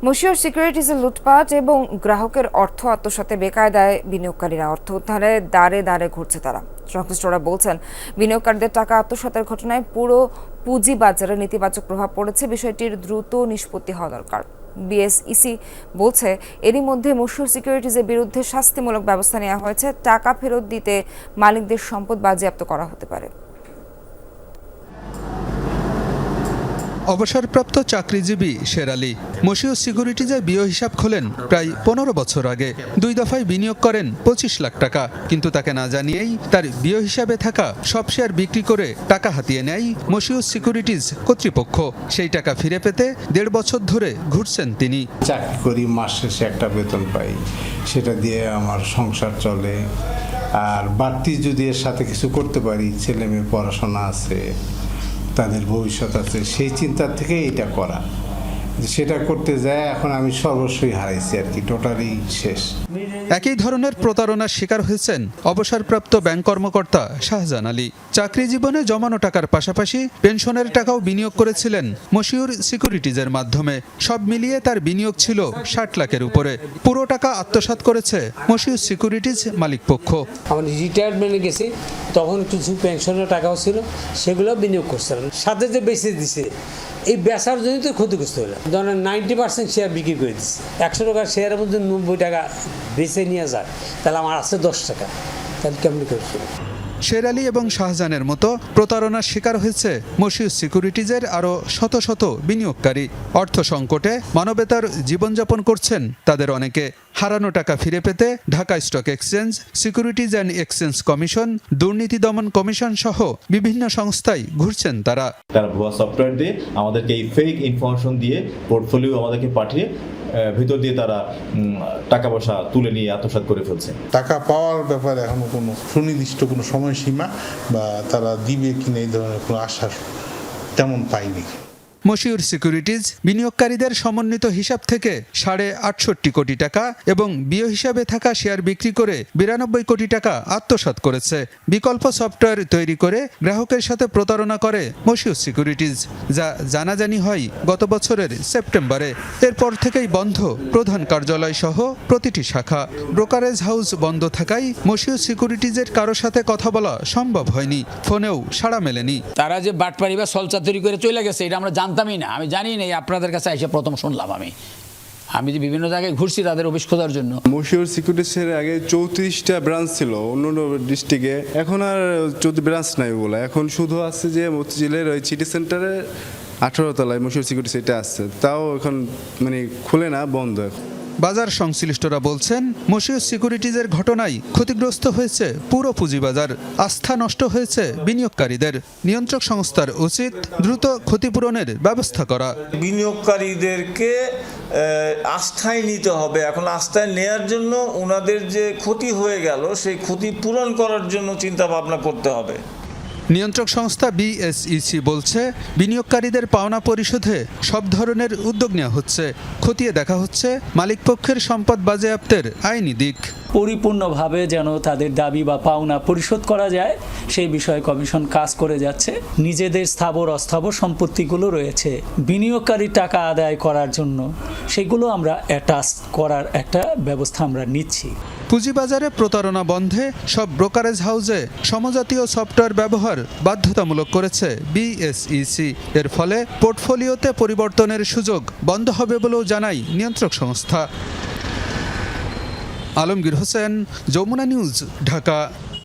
মশিউর সিকিউরিটিজের লুটপাট এবং গ্রাহকের অর্থ আত্মসাতে বেকায়দায় বিনিয়োগকারীরা অর্থ উদ্ধারে দাঁড়ে দাঁড়ে ঘুরছে তারা। সংশ্লিষ্টরা বলছেন, বিনিয়োগকারীদের টাকা আত্মসাতের ঘটনায় পুরো পুঁজিবাজারে নেতিবাচক প্রভাব পড়েছে। বিষয়টির দ্রুত নিষ্পত্তি হওয়া দরকার। বিএসইসি বলছে, এরই মধ্যে মশিউর সিকিউরিটিজের বিরুদ্ধে শাস্তিমূলক ব্যবস্থা নেওয়া হয়েছে। টাকা ফেরত দিতে মালিকদের সম্পদ বাজেয়াপ্ত করা হতে পারে। অবসরপ্রাপ্ত চাকরিজীবী শের আলী মশিউর সিকিউরিটিজে বিও হিসাব খোলেন প্রায় 15 বছর আগে। 2 দফায় বিনিয়োগ করেন 25 লাখ টাকা, কিন্তু তাকে না জানিয়েই তার বিও হিসাবে থাকা সব শেয়ার বিক্রি করে টাকা হাতিয়ে নেয় মশিউর সিকিউরিটিজ কর্তৃপক্ষ। সেই টাকা ফিরে পেতে 1.5 বছর ধরে ঘুরছেন তিনি। চাকরি করি, মাস শেষে একটা বেতন পাই, সেটা দিয়ে আমার সংসার চলে। আর বাড়তি যদি এর সাথে কিছু করতে পারি, ছেলে মেয়ে পড়াশোনা আছে, তাদের ভবিষ্যৎ আছে, সেই চিন্তা থেকে এটা করা। সেটা করতে যায় এখন আমি সর্বস্বই হারাইছি আর কি, টোটালি শেষ। একই ধরনের প্রতারণার শিকার হয়েছেন অবসরপ্রাপ্ত ব্যাংক কর্মকর্তা শাহজাহান আলী। চাকরি জীবনে জমানো টাকার পাশাপাশি পেনশনের টাকাও বিনিয়োগ করেছিলেন মশিউর সিকিউরিটিজের মাধ্যমে। সব মিলিয়ে তার বিনিয়োগ ছিল 60 লাখের উপরে। পুরো টাকা আত্মসাৎ করেছে মশিউর সিকিউরিটিজ মালিকপক্ষ। আমার রিটায়ারমেন্টে গেছি, তখন কিছু পেনশনের টাকাও ছিল, সেগুলো বিনিয়োগ করছিলাম। সাথে যে বেঁচে দিছে, এই বেচার জন্যই তো ক্ষতিগ্রস্ত হলো। ধরেন 90% শেয়ার বিক্রি করে দিচ্ছে। 100 টাকার শেয়ারের মধ্যে 90 টাকা বেচে নিয়ে যায়, তাহলে আমার আছে 10 টাকা, তাহলে কেমনি করছিল। শের আলী এবং শাহজাহানের মতো প্রতারণার শিকার হয়েছে মশিউর সিকিউরিটিজের আরও শত শত বিনিয়োগকারী। অর্থ সংকটে মানবেতর জীবনযাপন করছেন তাদের অনেকে। হারানো টাকা ফিরে পেতে Dhaka stock exchange, securities and exchange commission, দুর্নীতি দমন কমিশন সহ বিভিন্ন সংস্থায় ঘুরছেন তারা। ভুয়া সফটওয়্যার দিয়ে আমাদেরকে এই ফেক ইনফরমেশন দিয়ে পোর্টফোলিও আমাদেরকে পাঠিয়ে ভিতর দিয়ে তারা টাকা পয়সা তুলে নিয়ে আত্মসাৎ করে ফেলছে। টাকা পাওয়ার ব্যাপারে এখনো কোনো সুনির্দিষ্ট কোনো সময়সীমা বা তারা দিবে কিনা এই ধরনের কোনো আশ্বাস তেমন পাইনি। মশিউর সিকিউরিটিজ বিনিয়োগকারীদের সমন্বিত হিসাব থেকে 68.5 কোটি টাকা এবং বিও হিসাবে থাকা শেয়ার বিক্রি করে 92 কোটি টাকা আত্মসাৎ করেছে। বিকল্প সফটওয়্যার তৈরি করে গ্রাহকের সাথে প্রতারণা করে মশিউর সিকিউরিটিজ, যা জানাজানি হয় গত বছরের সেপ্টেম্বরে। এরপর থেকেই বন্ধ প্রধান কার্যালয় সহ প্রতিটি শাখা। ব্রোকারেজ হাউস বন্ধ থাকায় মশিউর সিকিউরিটিজের কারো সাথে কথা বলা সম্ভব হয়নি, ফোনেও সাড়া মেলেনি। তারা যে বাটপারি বা সলচাতুরি করে চলে গেছে, এটা আমরা জানতামই না। আমি জানি না, আপনাদের কাছে এসে প্রথম শুনলাম। আমি যে বিভিন্ন জায়গায় ঘুরছি তাদের অফিস খোঁজার জন্য। মশিউর সিকিউরিটিজের আগে 34টা ব্রাঞ্চ ছিল অন্য ডিস্ট্রিক্টে, এখন আর 14 ব্রাঞ্চ নাই বলে। এখন শুধু আছে যে মতিঝিলের ওই সিটি সেন্টারে 18 তলায় মশিউর সিকিউরিটিজ এটা আসছে, তাও এখন মানে খুলে না, বন্ধ। বাজার সংশ্লিষ্টরা বলছেন, মশিউর সিকিউরিটিজের ঘটনায় ক্ষতিগ্রস্ত হয়েছে পুরো পুঁজিবাজার। আস্থা নষ্ট হয়েছে বিনিয়োগকারীদের। নিয়ন্ত্রক সংস্থার উচিত দ্রুত ক্ষতিপূরণের ব্যবস্থা করা। বিনিয়োগকারীদেরকে আস্থায় নিতে হবে। এখন আস্থায় নেয়ার জন্য ওনাদের যে ক্ষতি হয়ে গেল, সেই ক্ষতি পূরণ করার জন্য চিন্তা ভাবনা করতে হবে। নিয়ন্ত্রক সংস্থা বিএসইসি বলছে, বিনিয়োগকারীদের পাওনা পরিশোধে সব ধরনের উদ্যোগ নেওয়া হচ্ছে। খতিয়ে দেখা হচ্ছে মালিকপক্ষের সম্পদ বাজেয়াপ্তের আইনি দিক। পরিপূর্ণভাবে যেন তাদের দাবি বা পাওনা পরিশোধ করা যায়, সেই বিষয়ে কমিশন কাজ করে যাচ্ছে। নিজেদের স্থাবর অস্থাবর সম্পত্তিগুলো রয়েছে, বিনিয়োগকারী টাকা আদায় করার জন্য সেগুলো আমরা অ্যাটাচ করার একটা ব্যবস্থা আমরা নিচ্ছি। পুঁজিবাজারে প্রতারণা বন্ধে সব ব্রোকারেজ হাউসে সমজাতীয় সফটওয়্যার ব্যবহার বাধ্যতামূলক করেছে বিএসইসি। এর ফলে পোর্টফোলিওতে পরিবর্তনের সুযোগ বন্ধ হবে বলেও জানায় নিয়ন্ত্রক সংস্থা। আলমগীর হোসেন, যমুনা নিউজ, ঢাকা।